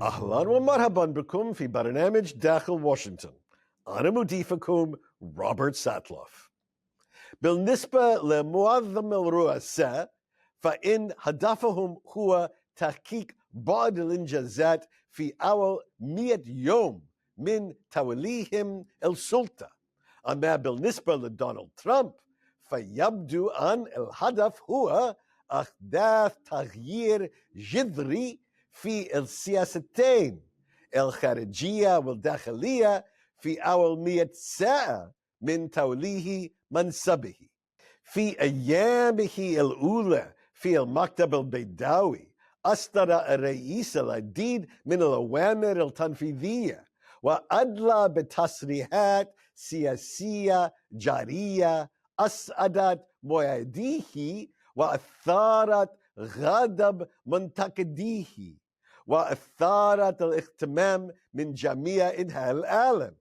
أهلا ومرحبا بكم في برنامج داخل واشنطن. أنا مضيفكم روبرت ساتلوف. بالنسبة لمعظم الرؤساء فإن هدفهم هو تحقيق بعض الإنجازات في أول 100 يوم من توليهم السلطة. أما بالنسبة لدونالد ترامب فيبدو أن الهدف هو أحداث تغيير جذري في السياستين الخارجية والداخلية في أول 100 ساعة من توليه منصبه. في أيامه الأولى في المكتب البيضاوي أصدر الرئيس العديد من الأوامر التنفيذية وأدلى بتصريحات سياسية جارية أسعدت مؤيديه وأثارت غضب منتقديه وأثارت الاهتمام من جميع أنحاء العالم.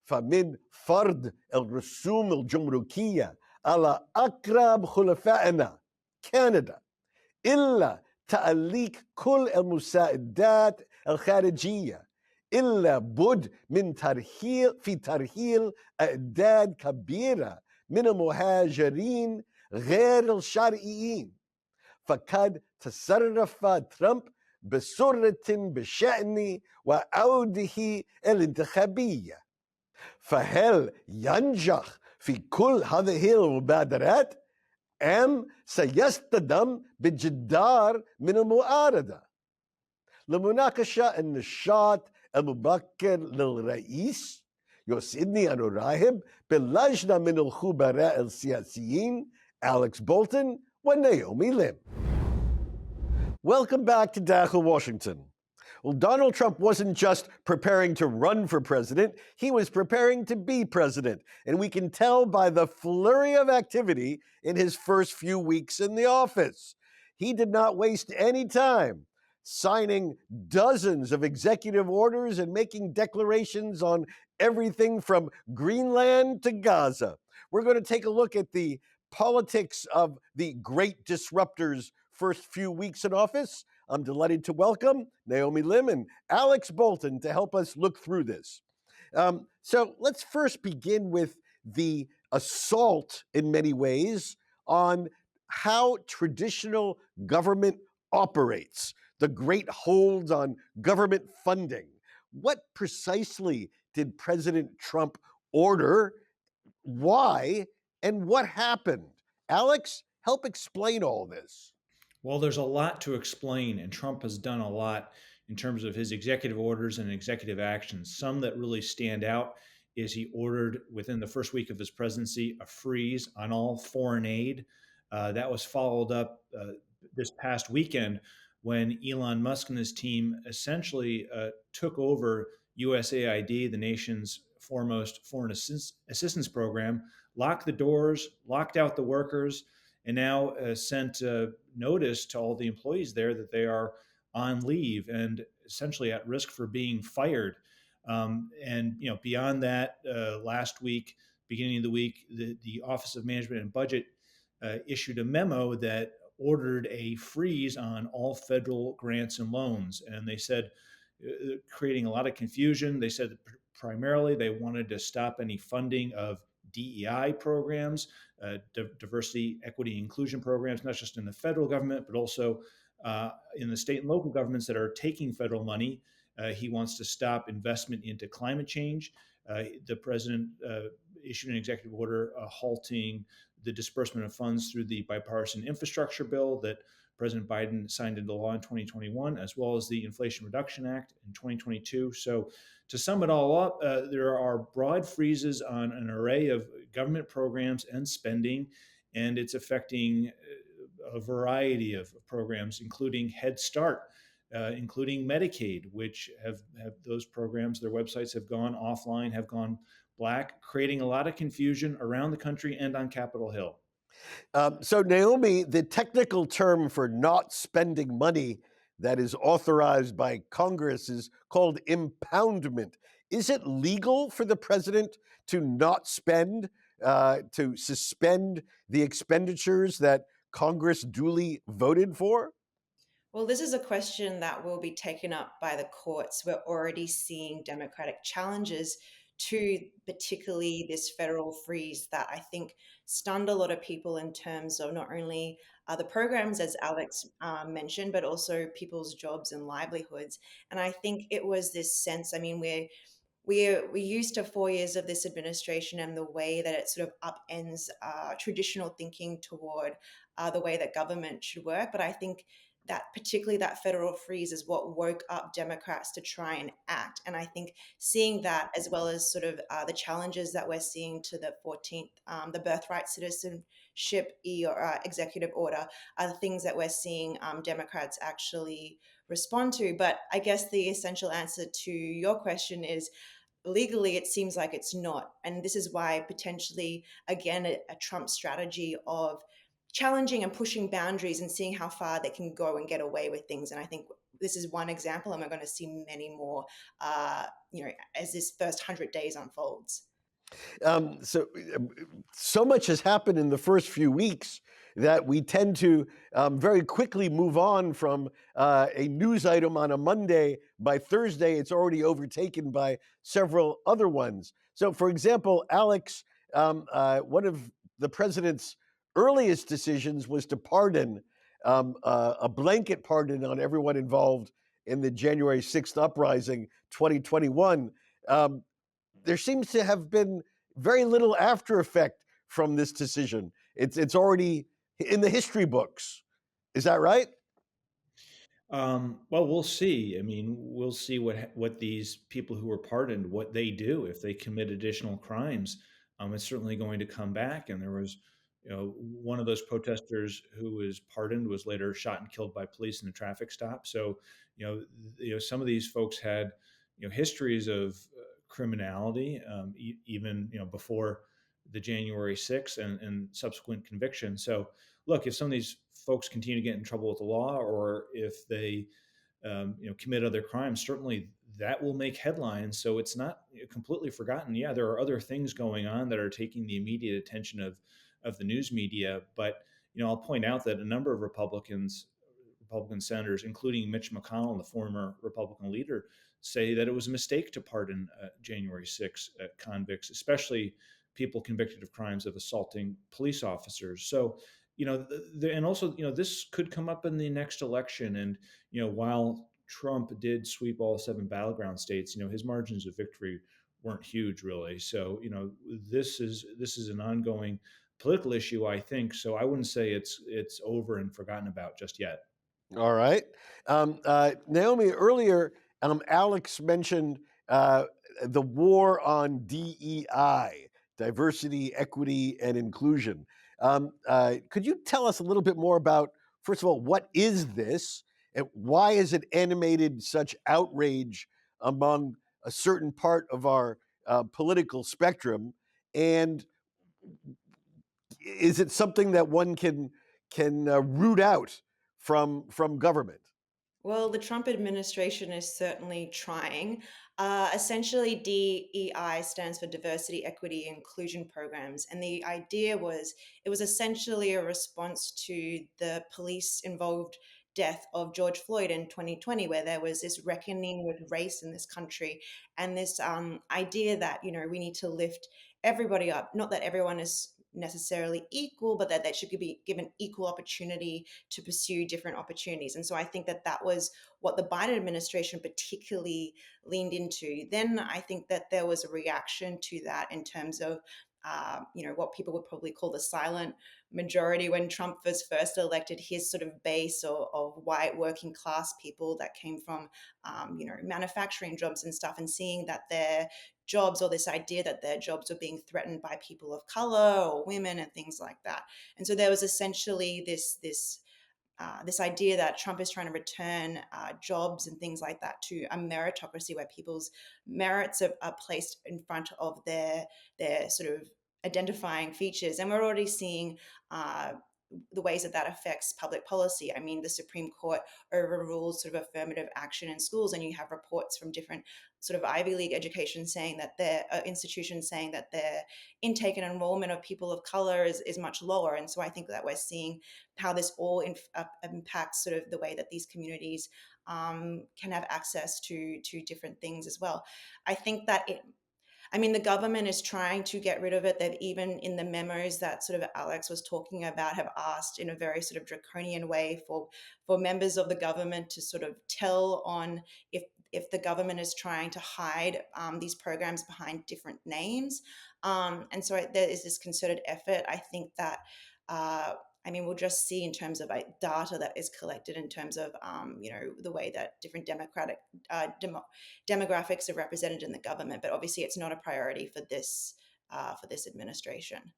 فمن فرض الرسوم الجمركية على أقرب خلفائنا كاندا إلا تعليق كل المساعدات الخارجية إلا بد من ترحيل أعداد كبيرة من المهاجرين غير الشرعيين. فقد تصرف ترامب بسرعة بشأن وعوده الانتخابية. فهل ينجح في كل هذه المبادرات أم سيصطدم بجدار من المعارضة؟ لمناقشة النشاط المبكر للرئيس يسعدني أن أرحب باللجنة من الخبراء السياسيين أليكس بولتون ونايومي ليم. Welcome back to Dakhel, Washington. Well, Donald Trump wasn't just preparing to run for president, he was preparing to be president. And we can tell by the flurry of activity in his first few weeks in the office. He did not waste any time signing dozens of executive orders and making declarations on everything from Greenland to Gaza. We're going to take a look at the politics of the great disruptor's first few weeks in office. I'm delighted to welcome Naomi Lim and Alex Bolton to help us look through this. So let's first begin with the assault, in many ways, on how traditional government operates, the great hold on government funding. What precisely did President Trump order? Why? And what happened? Alex, help explain all this. Well, there's a lot to explain, and Trump has done a lot in terms of his executive orders and executive actions. Some that really stand out is he ordered within the first week of his presidency a freeze on all foreign aid. That was followed up this past weekend when Elon Musk and his team essentially took over USAID, the nation's foremost foreign assistance program, locked the doors, locked out the workers, and now sent notice to all the employees there that they are on leave and essentially at risk for being fired. And beyond that, last week, beginning of the week, the Office of Management and Budget issued a memo that ordered a freeze on all federal grants and loans. And they said, creating a lot of confusion. They said that primarily they wanted to stop any funding of DEI programs, diversity, equity, inclusion programs, not just in the federal government, but also in the state and local governments that are taking federal money. He wants to stop investment into climate change. The president issued an executive order halting the disbursement of funds through the bipartisan infrastructure bill that President Biden signed into law in 2021, as well as the Inflation Reduction Act in 2022. So to sum it all up, there are broad freezes on an array of government programs and spending, and it's affecting a variety of programs, including Head Start, including Medicaid, which have those programs, their websites have gone offline, have gone black, creating a lot of confusion around the country and on Capitol Hill. So, Naomi, the technical term for not spending money that is authorized by Congress is called impoundment. Is it legal for the president to not spend, to suspend the expenditures that Congress duly voted for? Well, this is a question that will be taken up by the courts. We're already seeing Democratic challenges to particularly this federal freeze that I think stunned a lot of people in terms of not only the programs, as Alex mentioned, but also people's jobs and livelihoods. And I think it was this sense, I mean, we're used to 4 years of this administration and the way that it sort of upends traditional thinking toward the way that government should work. But I think that particularly that federal freeze is what woke up Democrats to try and act. And I think seeing that, as well as sort of the challenges that we're seeing to the 14th, the birthright citizenship or executive order, are the things that we're seeing Democrats actually respond to. But I guess the essential answer to your question is legally it seems like it's not, and this is why potentially again a Trump strategy of challenging and pushing boundaries and seeing how far they can go and get away with things. And I think this is one example, and we're going to see many more as this first 100 days unfolds. So much has happened in the first few weeks that we tend to very quickly move on from a news item on a Monday. By Thursday, it's already overtaken by several other ones. So, for example, Alex, one of the president's earliest decisions was to pardon a blanket pardon on everyone involved in the January 6th uprising 2021. Um, there seems to have been very little after effect from this decision. It's already in the history books. Is that right? Well, we'll see. I mean, we'll see what these people who were pardoned, what they do if they commit additional crimes. It's certainly going to come back. And there was, one of those protesters who was pardoned was later shot and killed by police in a traffic stop. So, some of these folks had, histories of criminality, even before the January 6th and subsequent conviction. So, look, if some of these folks continue to get in trouble with the law, or if they commit other crimes, certainly that will make headlines. So it's not completely forgotten. Yeah, there are other things going on that are taking the immediate attention of the news media. But I'll point out that a number of Republican senators, including Mitch McConnell, the former Republican leader, say that it was a mistake to pardon January 6 convicts, especially people convicted of crimes of assaulting police officers. So, and also, this could come up in the next election. And, while Trump did sweep all 7 battleground states, his margins of victory weren't huge, really. So, this is an ongoing political issue, I think. So I wouldn't say it's over and forgotten about just yet. All right. Naomi, earlier, Alex mentioned the war on DEI, diversity, equity, and inclusion. Could you tell us a little bit more about, first of all, what is this, and why has it animated such outrage among a certain part of our political spectrum? And is it something that one can root out from government? Well, the Trump administration is certainly trying. Essentially, DEI stands for Diversity, Equity, Inclusion Programs. And the idea was it was essentially a response to the police involved death of George Floyd in 2020, where there was this reckoning with race in this country and this idea that, we need to lift everybody up. Not that everyone is necessarily equal, but that they should be given equal opportunity to pursue different opportunities. And so I think that that was what the Biden administration particularly leaned into. Then I think that there was a reaction to that in terms of what people would probably call the silent majority when Trump was first elected, his sort of base of white working class people that came from, manufacturing jobs and stuff, and seeing that their jobs, or this idea that their jobs were being threatened by people of color or women and things like that. And so there was essentially this idea that Trump is trying to return jobs and things like that to a meritocracy where people's merits are placed in front of their sort of identifying features. And we're already seeing the ways that that affects public policy. I mean, the Supreme Court overrules sort of affirmative action in schools, and you have reports from different sort of Ivy League education saying that their institutions saying that their intake and enrollment of people of color is much lower. And so I think that we're seeing how this all impacts sort of the way that these communities can have access to different things as well. I think that I mean, the government is trying to get rid of it. They've even, in the memos that sort of Alex was talking about, have asked in a very sort of draconian way for members of the government to sort of tell on if the government is trying to hide these programs behind different names. And so there is this concerted effort. I think that. I mean, we'll just see in terms of like data that is collected in terms of, the way that different demographics are represented in the government. But obviously, it's not a priority for this administration.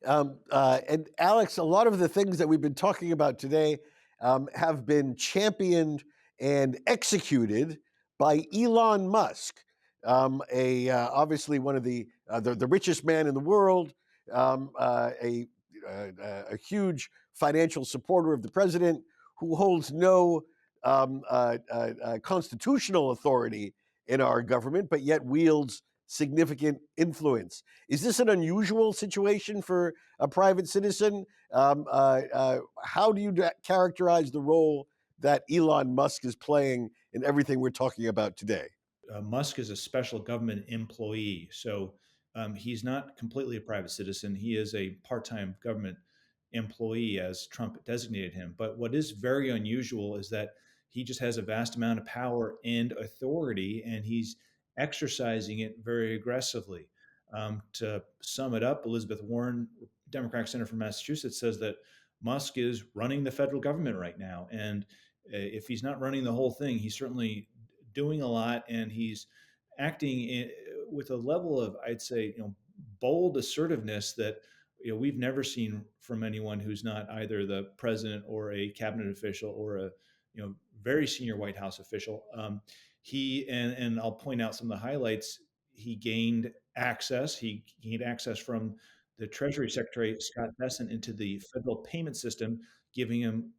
And Alex, a lot of the things that we've been talking about today have been championed and executed by Elon Musk, obviously one of the richest man in the world, a huge financial supporter of the president, who holds no constitutional authority in our government, but yet wields significant influence. Is this an unusual situation for a private citizen? How do you characterize the role that Elon Musk is playing in everything we're talking about today? Musk is a special government employee, so he's not completely a private citizen. He is a part-time government employee, as Trump designated him. But what is very unusual is that he just has a vast amount of power and authority, and he's exercising it very aggressively. To sum it up, Elizabeth Warren, Democratic Senator from Massachusetts, says that Musk is running the federal government right now, and if he's not running the whole thing, he's certainly doing a lot, and he's acting with a level of, I'd say, bold assertiveness that we've never seen from anyone who's not either the president or a cabinet official or a very senior White House official. He and I'll point out some of the highlights. He gained access. He gained access from the Treasury Secretary Scott Bessent into the federal payment system, giving him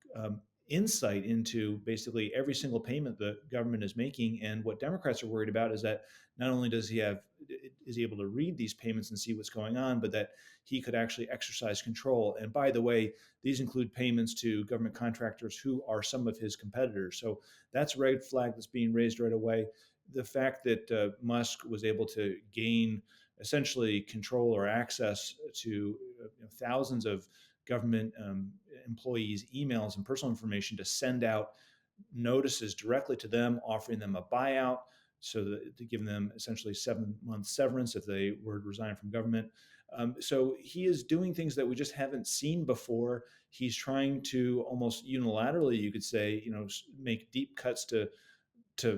insight into basically every single payment the government is making. And what Democrats are worried about is that not only is he able to read these payments and see what's going on, but that he could actually exercise control. And by the way, these include payments to government contractors who are some of his competitors. So that's a red flag that's being raised right away. The fact that Musk was able to gain essentially control or access to thousands of government employees' emails and personal information to send out notices directly to them, offering them a buyout, so that to give them essentially 7 months severance if they were to resign from government. So he is doing things that we just haven't seen before. He's trying to almost unilaterally, you could say, make deep cuts to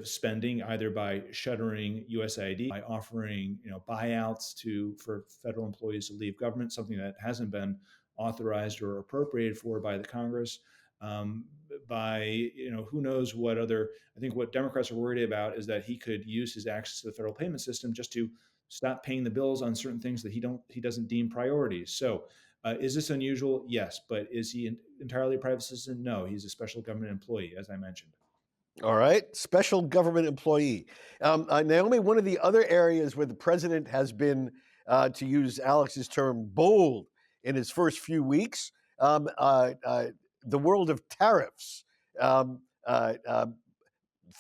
spending, either by shuttering USAID, by offering buyouts for federal employees to leave government, something that hasn't been authorized or appropriated for by the Congress. By who knows what other. I think what Democrats are worried about is that he could use his access to the federal payment system just to stop paying the bills on certain things that he doesn't deem priorities. So is this unusual? Yes, but is he entirely a private citizen? No, he's a special government employee, as I mentioned. All right, special government employee. Naomi, one of the other areas where the president has been, to use Alex's term, bold in his first few weeks, the world of tariffs,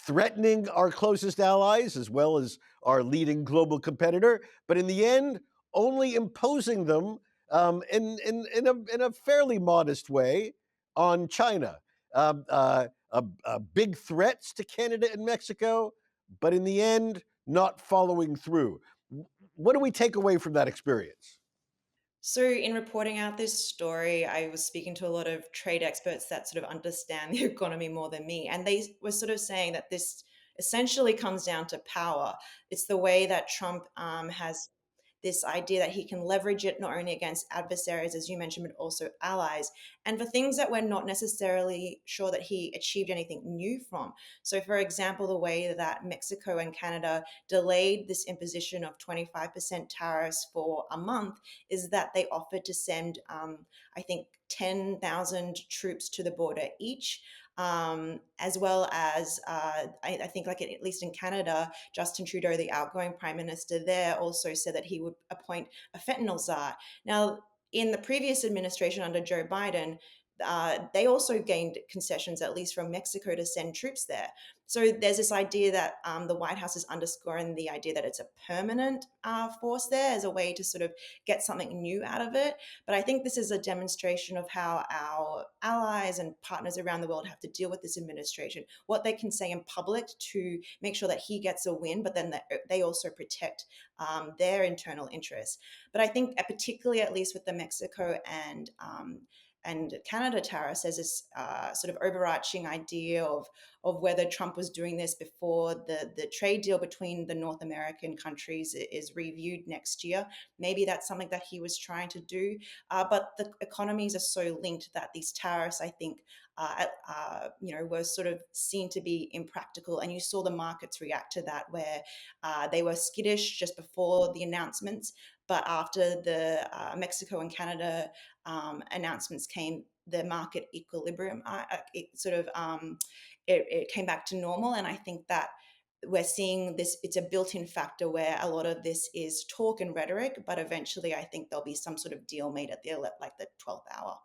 threatening our closest allies as well as our leading global competitor, but in the end, only imposing them in a fairly modest way on China. Big threats to Canada and Mexico, but in the end, not following through. What do we take away from that experience? So, in reporting out this story, I was speaking to a lot of trade experts that sort of understand the economy more than me. And they were sort of saying that this essentially comes down to power. It's the way that Trump has this idea that he can leverage it not only against adversaries, as you mentioned, but also allies, and for things that we're not necessarily sure that he achieved anything new from. So, for example, the way that Mexico and Canada delayed this imposition of 25% tariffs for a month is that they offered to send, I think, 10,000 troops to the border each. As well as, I think, like at least in Canada, Justin Trudeau, the outgoing prime minister there, also said that he would appoint a fentanyl czar. Now, in the previous administration under Joe Biden, they also gained concessions, at least from Mexico, to send troops there. So there's this idea that the White House is underscoring the idea that it's a permanent force there as a way to sort of get something new out of it. But I think this is a demonstration of how our allies and partners around the world have to deal with this administration, what they can say in public to make sure that he gets a win, but then they also protect their internal interests. But I think particularly, at least with the Mexico and Canada tariffs, there's this sort of overarching idea of whether Trump was doing this before the trade deal between the North American countries is reviewed next year. Maybe that's something that he was trying to do. But the economies are so linked that these tariffs, I think, were sort of seen to be impractical. And you saw the markets react to that, where they were skittish just before the announcements. But after the Mexico and Canada announcements came, the market equilibrium, it came back to normal. And I think that we're seeing this, it's a built-in factor where a lot of this is talk and rhetoric, but eventually I think there'll be some sort of deal made at the 12th hour.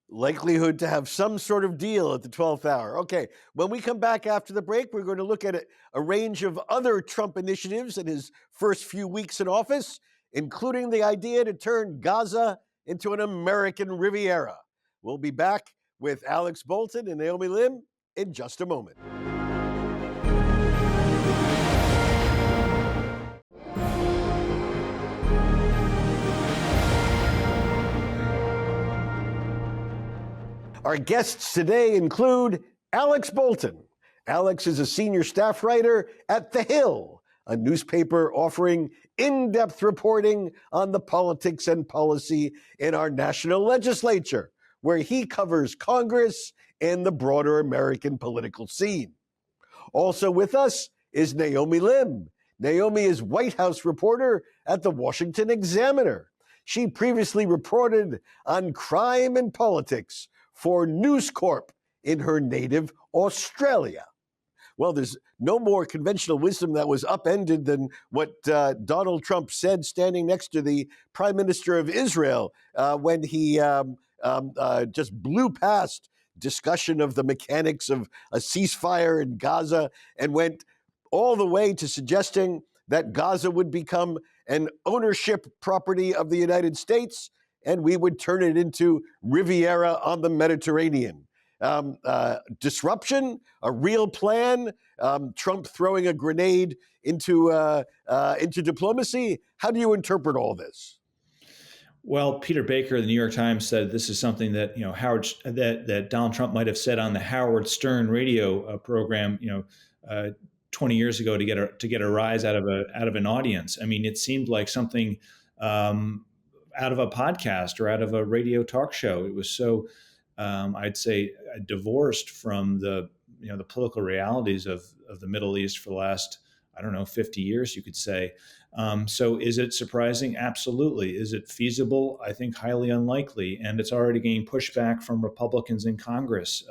Likelihood to have some sort of deal at the 12th hour. Okay, when we come back after the break, we're going to look at a range of other Trump initiatives in his first few weeks in office, including the idea to turn Gaza into an American Riviera. We'll be back with Alex Bolton and Naomi Lim in just a moment. Our guests today include Alex Bolton. Alex is a senior staff writer at The Hill, a newspaper offering in-depth reporting on the politics and policy in our national legislature, where he covers Congress and the broader American political scene. Also with us is Naomi Lim. Naomi is White House reporter at the Washington Examiner. She previously reported on crime and politics for News Corp in her native Australia. Well, there's no more conventional wisdom that was upended than what Donald Trump said standing next to the Prime Minister of Israel when he just blew past discussion of the mechanics of a ceasefire in Gaza and went all the way to suggesting that Gaza would become an ownership property of the United States and we would turn it into Riviera on the Mediterranean. Disruption, a real plan, Trump throwing a grenade into diplomacy. How do you interpret all this? Well, Peter Baker of the New York Times said this is something that that Donald Trump might have said on the Howard Stern radio program 20 years ago to get a rise out of an audience. I mean, it seemed like something out of a podcast or out of a radio talk show. It was so, I'd say, divorced from the political realities of the Middle East for the last, 50 years, you could say. So is it surprising? Absolutely. Is it feasible? I think highly unlikely. And it's already getting pushback from Republicans in Congress.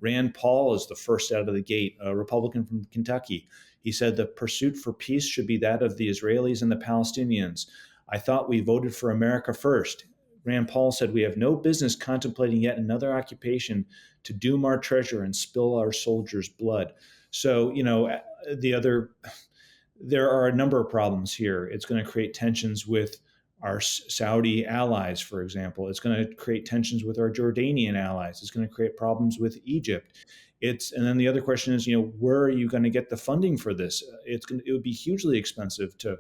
Rand Paul is the first out of the gate, a Republican from Kentucky. He said the pursuit for peace should be that of the Israelis and the Palestinians. I thought we voted for America first. Rand Paul said we have no business contemplating yet another occupation to doom our treasure and spill our soldiers' blood. So, there are a number of problems here. It's going to create tensions with our Saudi allies, for example. It's going to create tensions with our Jordanian allies. It's going to create problems with Egypt. And then the other question is, where are you going to get the funding for this? It would be hugely expensive to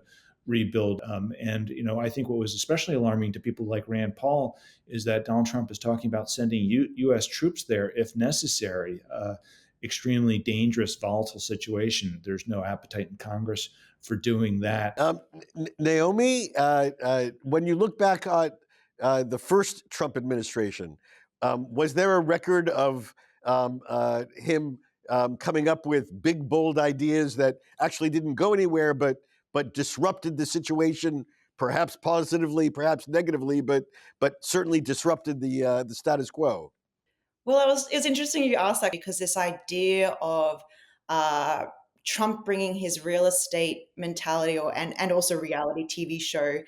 rebuild. I think what was especially alarming to people like Rand Paul is that Donald Trump is talking about sending U.S. troops there if necessary. extremely dangerous, volatile situation. There's no appetite in Congress for doing that. Naomi, when you look back at the first Trump administration, was there a record of him coming up with big, bold ideas that actually didn't go anywhere, but disrupted the situation, perhaps positively, perhaps negatively, but certainly disrupted the status quo? Well, it was interesting you asked that, because this idea of uh, Trump bringing his real estate mentality and also reality TV show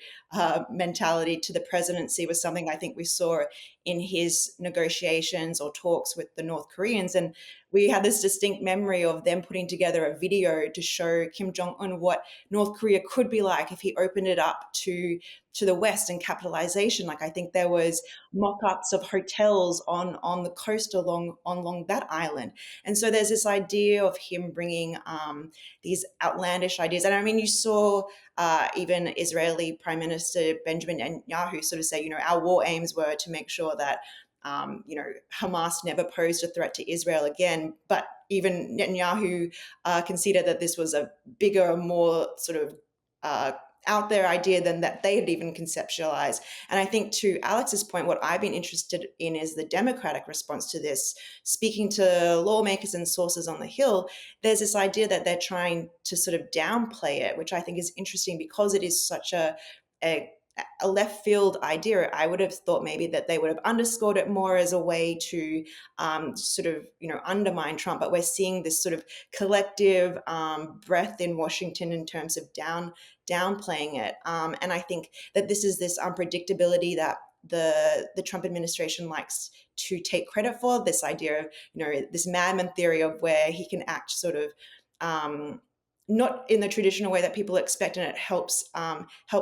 mentality to the presidency was something I think we saw in his negotiations or talks with the North Koreans. And we had this distinct memory of them putting together a video to show Kim Jong-un what North Korea could be like if he opened it up to the West and capitalization. Like, I think there was mock-ups of hotels on the coast along that island. And so there's this idea of him bringing these outlandish ideas. And I mean, you saw even Israeli Prime Minister Benjamin Netanyahu sort of say, our war aims were to make sure that Hamas never posed a threat to Israel again. But even Netanyahu considered that this was a bigger, more sort of out there idea than that they had even conceptualized. And I think, to Alex's point, what I've been interested in is the Democratic response to this. Speaking to lawmakers and sources on the Hill, there's this idea that they're trying to sort of downplay it, which I think is interesting because it is such a left field idea. I would have thought maybe that they would have underscored it more as a way to sort of, undermine Trump. But we're seeing this sort of collective breath in Washington in terms of downplaying it. And I think that this is this unpredictability that the Trump administration likes to take credit for, this idea of, this madman theory of where he can act sort of not in the traditional way that people expect, and it helps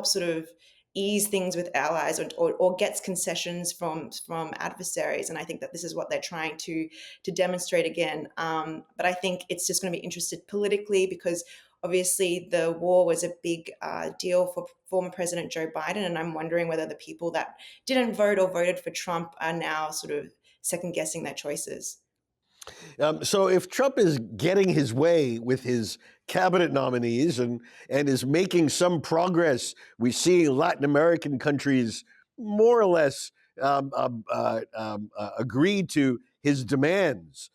sort of ease things with allies or gets concessions from adversaries. And I think that this is what they're trying to demonstrate again. But I think it's just going to be interesting politically, because obviously the war was a big deal for former President Joe Biden. And I'm wondering whether the people that didn't vote or voted for Trump are now sort of second guessing their choices. So if Trump is getting his way with his cabinet nominees and is making some progress, we see Latin American countries more or less agree to his demands.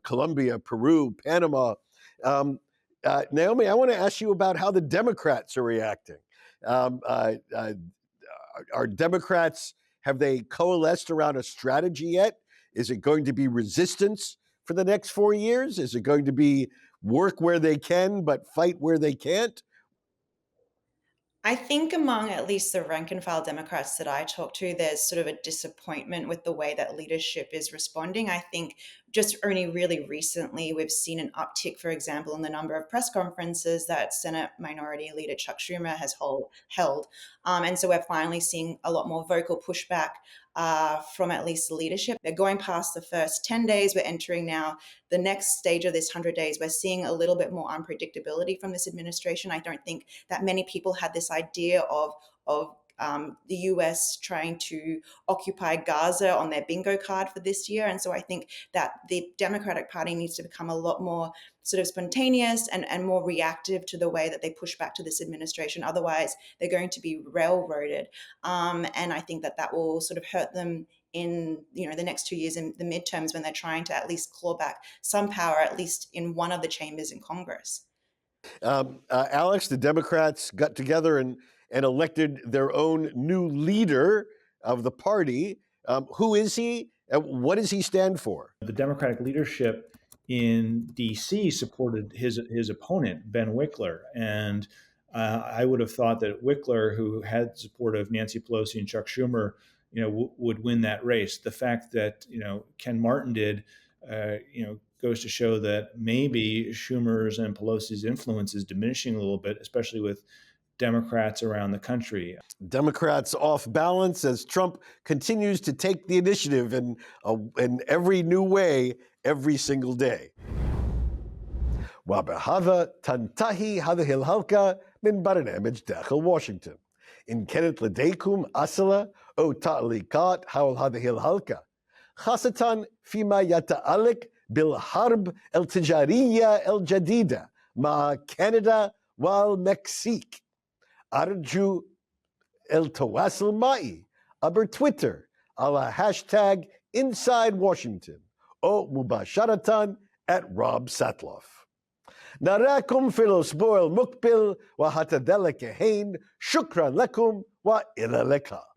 Colombia, Peru, Panama. Naomi, I want to ask you about how the Democrats are reacting. Are Democrats, have they coalesced around a strategy yet? Is it going to be resistance for the next 4 years? Is it going to be work where they can but fight where they can't? I think among at least the rank and file Democrats that I talk to, there's sort of a disappointment with the way that leadership is responding. I think just only really recently we've seen an uptick, for example, in the number of press conferences that Senate Minority Leader Chuck Schumer has held. And so we're finally seeing a lot more vocal pushback from at least the leadership. They're going past the first 10 days. We're entering now the next stage of this 100 days. We're seeing a little bit more unpredictability from this administration. I don't think that many people had this idea of the US trying to occupy Gaza on their bingo card for this year. And so I think that the Democratic Party needs to become a lot more sort of spontaneous and more reactive to the way that they push back to this administration. Otherwise, they're going to be railroaded. And I think that will sort of hurt them in the next 2 years in the midterms, when they're trying to at least claw back some power, at least in one of the chambers in Congress. Alex, the Democrats got together and elected their own new leader of the party. Who is he? What does he stand for? The Democratic leadership in D.C. supported his opponent, Ben Wickler. And I would have thought that Wickler, who had support of Nancy Pelosi and Chuck Schumer, would win that race. The fact that, Ken Martin did, goes to show that maybe Schumer's and Pelosi's influence is diminishing a little bit, especially with Democrats around the country. Democrats off balance as Trump continues to take the initiative in every new way every single day. وبهذا تنتهي هذه الحلقة من برنامج داخل واشنطن. إن كانت لديكم أسئلة أو تعليقات حول هذه الحلقة، خاصة فيما يتعلق بالحرب التجارية الجديدة مع كندا والمكسيك. أرجو التواصل معي عبر تويتر على هاشتاج Inside Washington أو مباشرة @RobSatloff. نراكم في الأسبوع المقبل، وحتى ذلك الحين شكرا لكم وإلى اللقاء.